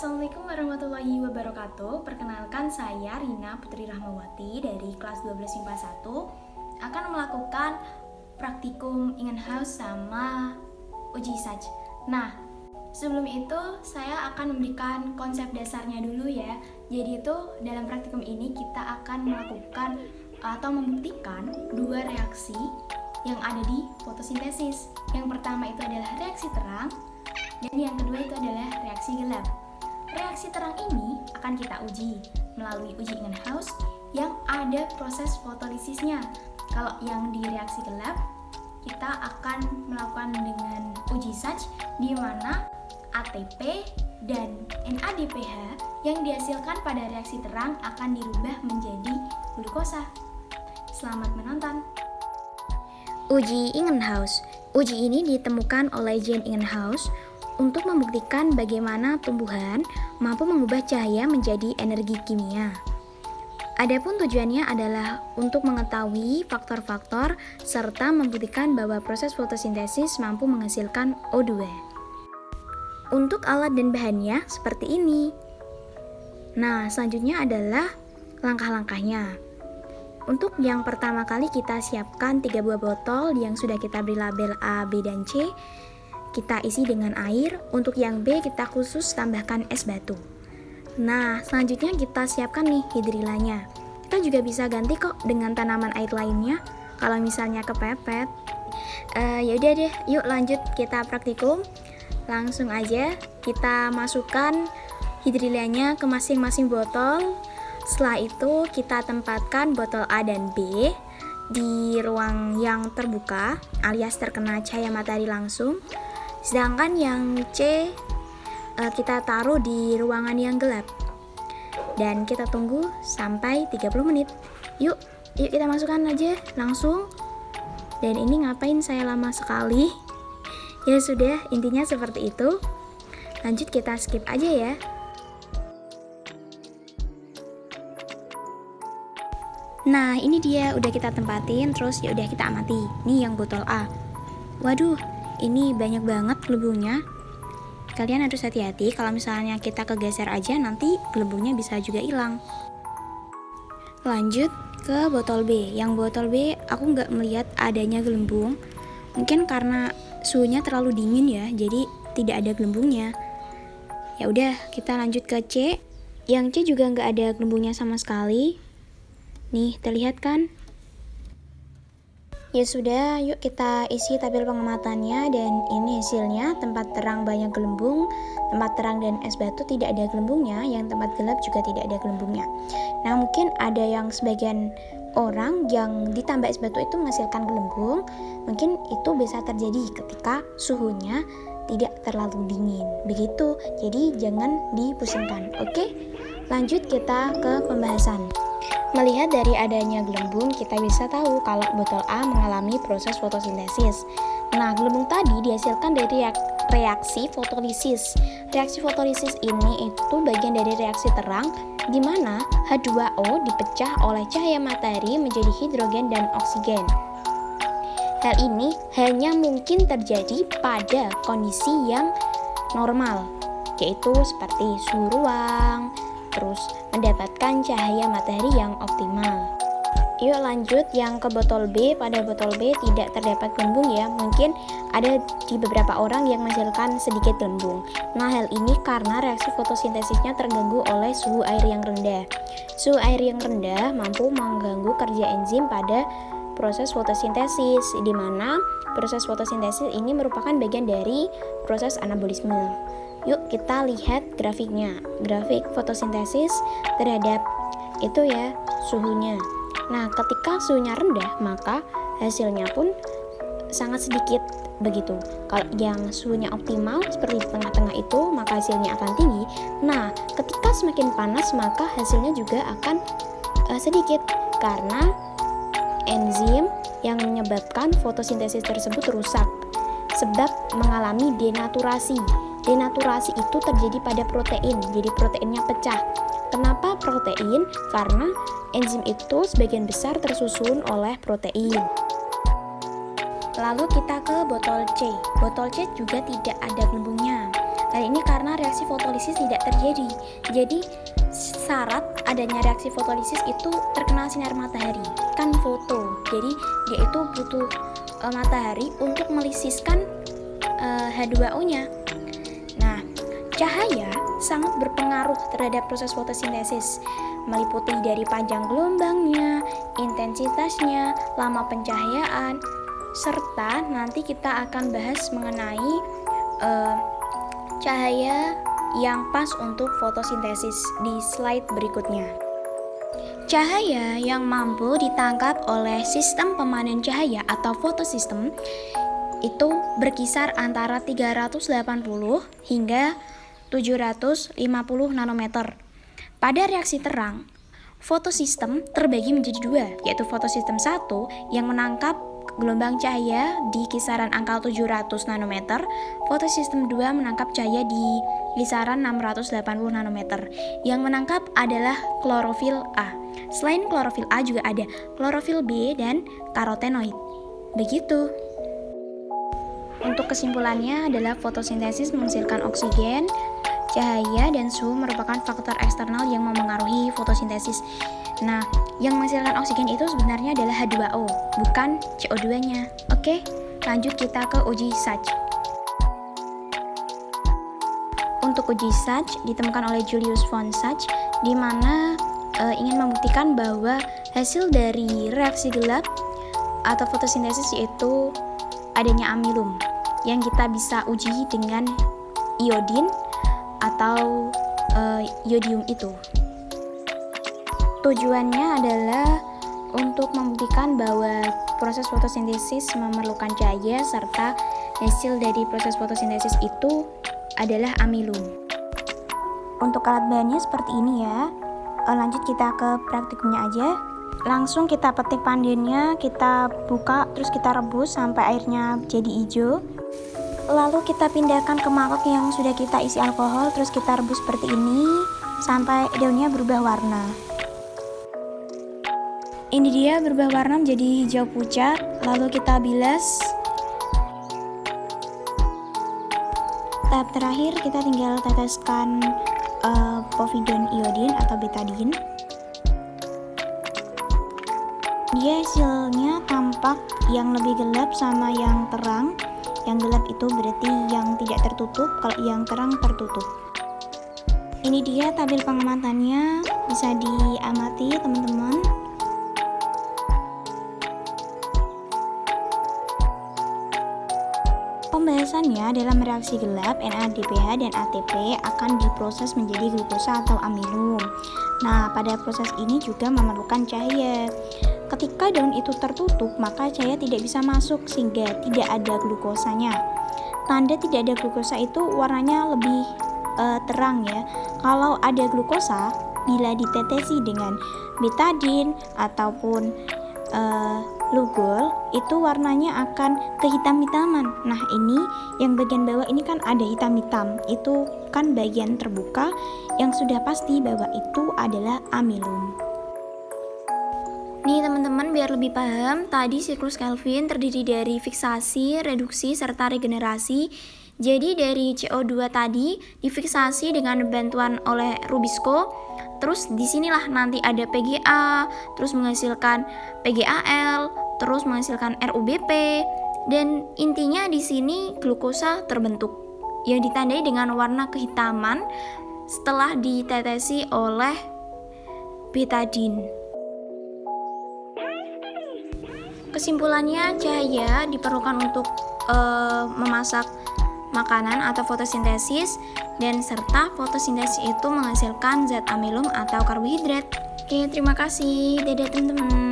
Assalamualaikum warahmatullahi wabarakatuh. Perkenalkan saya Rina Putri Rahmawati dari kelas 12 IPA 1 akan melakukan praktikum in-house sama uji SAJ. Nah, sebelum itu saya akan memberikan konsep dasarnya dulu ya. Jadi itu dalam praktikum ini kita akan melakukan atau membuktikan dua reaksi yang ada di fotosintesis. Yang pertama itu adalah reaksi terang dan yang kedua itu adalah reaksi gelap. Reaksi terang ini akan kita uji melalui uji in-house yang ada proses fotolisisnya. Kalau yang di reaksi gelap, kita akan melakukan dengan uji SAJ di mana ATP dan NADPH yang dihasilkan pada reaksi terang akan dirubah menjadi glukosa. Selamat menonton. Uji in-house. Uji ini ditemukan oleh Jane Ingenhouse untuk membuktikan bagaimana tumbuhan mampu mengubah cahaya menjadi energi kimia. Adapun tujuannya adalah untuk mengetahui faktor-faktor serta membuktikan bahwa proses fotosintesis mampu menghasilkan O2. Untuk alat dan bahannya seperti ini. Nah, selanjutnya adalah langkah-langkahnya. Untuk yang pertama kali kita siapkan 3 buah botol yang sudah kita beri label A, B, dan C. Kita isi dengan air. Untuk yang B kita khusus tambahkan es batu. Nah, selanjutnya kita siapkan nih hidrilanya. Kita juga bisa ganti kok dengan tanaman air lainnya kalau misalnya kepepet. Yaudah deh, yuk lanjut kita praktikum. Langsung aja kita masukkan hidrilanya ke masing-masing botol. Setelah itu kita tempatkan botol A dan B di ruang yang terbuka alias terkena cahaya matahari langsung. Sedangkan yang C kita taruh di ruangan yang gelap. Dan kita tunggu sampai 30 menit. Yuk kita masukkan aja langsung. Dan ini ngapain saya lama sekali? Ya sudah, intinya seperti itu. Lanjut kita skip aja ya. Nah, ini dia udah kita tempatin, terus ya udah kita amati. Nih yang botol A. Waduh, ini banyak banget gelembungnya. Kalian harus hati-hati kalau misalnya kita kegeser aja nanti gelembungnya bisa juga hilang. Lanjut ke botol B. Yang botol B aku nggak melihat adanya gelembung. Mungkin karena suhunya terlalu dingin ya, jadi tidak ada gelembungnya. Ya udah, kita lanjut ke C. Yang C juga nggak ada gelembungnya sama sekali. Nih, terlihat kan? Ya sudah, yuk kita isi tabel pengamatannya dan ini hasilnya. Tempat terang banyak gelembung, tempat terang dan es batu tidak ada gelembungnya, yang tempat gelap juga tidak ada gelembungnya. Nah, mungkin ada yang sebagian orang yang ditambah es batu itu menghasilkan gelembung. Mungkin itu bisa terjadi ketika suhunya tidak terlalu dingin. Begitu, jadi jangan dipusingkan. Oke? Lanjut kita ke pembahasan. Melihat dari adanya gelembung, kita bisa tahu kalau botol A mengalami proses fotosintesis. Nah, gelembung tadi dihasilkan dari reaksi fotolisis. Reaksi fotolisis ini itu bagian dari reaksi terang, di mana H2O dipecah oleh cahaya matahari menjadi hidrogen dan oksigen. Hal ini hanya mungkin terjadi pada kondisi yang normal, yaitu seperti suhu ruang, terus mendapatkan cahaya matahari yang optimal. Yuk lanjut yang ke botol B. Pada botol B tidak terdapat gelembung ya. Mungkin ada di beberapa orang yang menghasilkan sedikit gelembung. Nah, hal ini karena reaksi fotosintesisnya terganggu oleh suhu air yang rendah. Suhu air yang rendah mampu mengganggu kerja enzim pada proses fotosintesis, di mana proses fotosintesis ini merupakan bagian dari proses anabolisme. Yuk kita lihat grafiknya. Grafik fotosintesis terhadap itu ya suhunya. Nah, ketika suhunya rendah maka hasilnya pun sangat sedikit begitu. Kalau yang suhunya optimal seperti di tengah-tengah itu maka hasilnya akan tinggi. Nah, ketika semakin panas maka hasilnya juga akan sedikit karena enzim yang menyebabkan fotosintesis tersebut rusak sebab mengalami denaturasi. Denaturasi itu terjadi pada protein, jadi proteinnya pecah. Kenapa protein? Karena enzim itu sebagian besar tersusun oleh protein. Lalu kita ke botol C. Botol C juga tidak ada gelembungnya. Hal ini karena reaksi fotolisis tidak terjadi. Jadi syarat adanya reaksi fotolisis itu terkena sinar matahari, kan foto. Jadi dia itu butuh matahari untuk melisiskan H2O-nya. Nah, cahaya sangat berpengaruh terhadap proses fotosintesis, meliputi dari panjang gelombangnya, intensitasnya, lama pencahayaan, serta nanti kita akan bahas mengenai cahaya yang pas untuk fotosintesis di slide berikutnya. Cahaya yang mampu ditangkap oleh sistem pemanen cahaya atau fotosistem itu berkisar antara 380 hingga 750 nanometer. Pada reaksi terang, fotosistem terbagi menjadi dua, yaitu fotosistem 1 yang menangkap gelombang cahaya di kisaran angka 700 nanometer, fotosistem 2 menangkap cahaya di kisaran 680 nanometer. Yang menangkap adalah klorofil A. Selain klorofil A juga ada klorofil B dan karotenoid. Begitu. Untuk kesimpulannya adalah fotosintesis menghasilkan oksigen, cahaya, dan suhu merupakan faktor eksternal yang memengaruhi fotosintesis. Nah, yang menghasilkan oksigen itu sebenarnya adalah H2O, bukan CO2-nya. Oke, lanjut kita ke uji Sachs. Untuk uji Sachs ditemukan oleh Julius von Sachs, di mana ingin membuktikan bahwa hasil dari reaksi gelap atau fotosintesis yaitu adanya amilum yang kita bisa uji dengan iodin atau iodium itu. Tujuannya adalah untuk membuktikan bahwa proses fotosintesis memerlukan cahaya serta hasil dari proses fotosintesis itu adalah amilum. Untuk alat bahannya seperti ini ya. Lanjut kita ke praktikumnya aja. Langsung kita petik panennya, kita buka, terus kita rebus sampai airnya jadi hijau. Lalu kita pindahkan ke mangkok yang sudah kita isi alkohol, terus kita rebus seperti ini sampai daunnya berubah warna. Ini dia berubah warna menjadi hijau pucat, lalu kita bilas. Tahap terakhir kita tinggal teteskan povidone iodin atau betadine. Dia hasilnya tampak yang lebih gelap sama yang terang. Yang gelap itu berarti yang tidak tertutup, kalau yang terang tertutup. Ini dia tabel pengamatannya, bisa diamati teman-teman. Pembahasannya dalam reaksi gelap, NADPH dan ATP akan diproses menjadi glukosa atau amilum. Nah, pada proses ini juga memerlukan cahaya. Ketika daun itu tertutup, maka cahaya tidak bisa masuk sehingga tidak ada glukosanya. Tanda tidak ada glukosa itu warnanya lebih terang ya. Kalau ada glukosa, bila ditetesi dengan betadine ataupun lugol, itu warnanya akan kehitam-hitaman. Nah, ini yang bagian bawah ini kan ada hitam-hitam. Itu kan bagian terbuka yang sudah pasti bahwa itu adalah amilum. Nih teman-teman, biar lebih paham, tadi siklus Kelvin terdiri dari fiksasi, reduksi, serta regenerasi. Jadi dari CO2 tadi difiksasi dengan bantuan oleh Rubisco. Terus disinilah nanti ada PGA, terus menghasilkan PGAL, terus menghasilkan RUBP, dan intinya di sini glukosa terbentuk yang ditandai dengan warna kehitaman setelah ditetesi oleh betadine. Kesimpulannya, cahaya diperlukan untuk memasak makanan atau fotosintesis, dan serta fotosintesis itu menghasilkan zat amilum atau karbohidrat. Oke, terima kasih. Dadah teman-teman.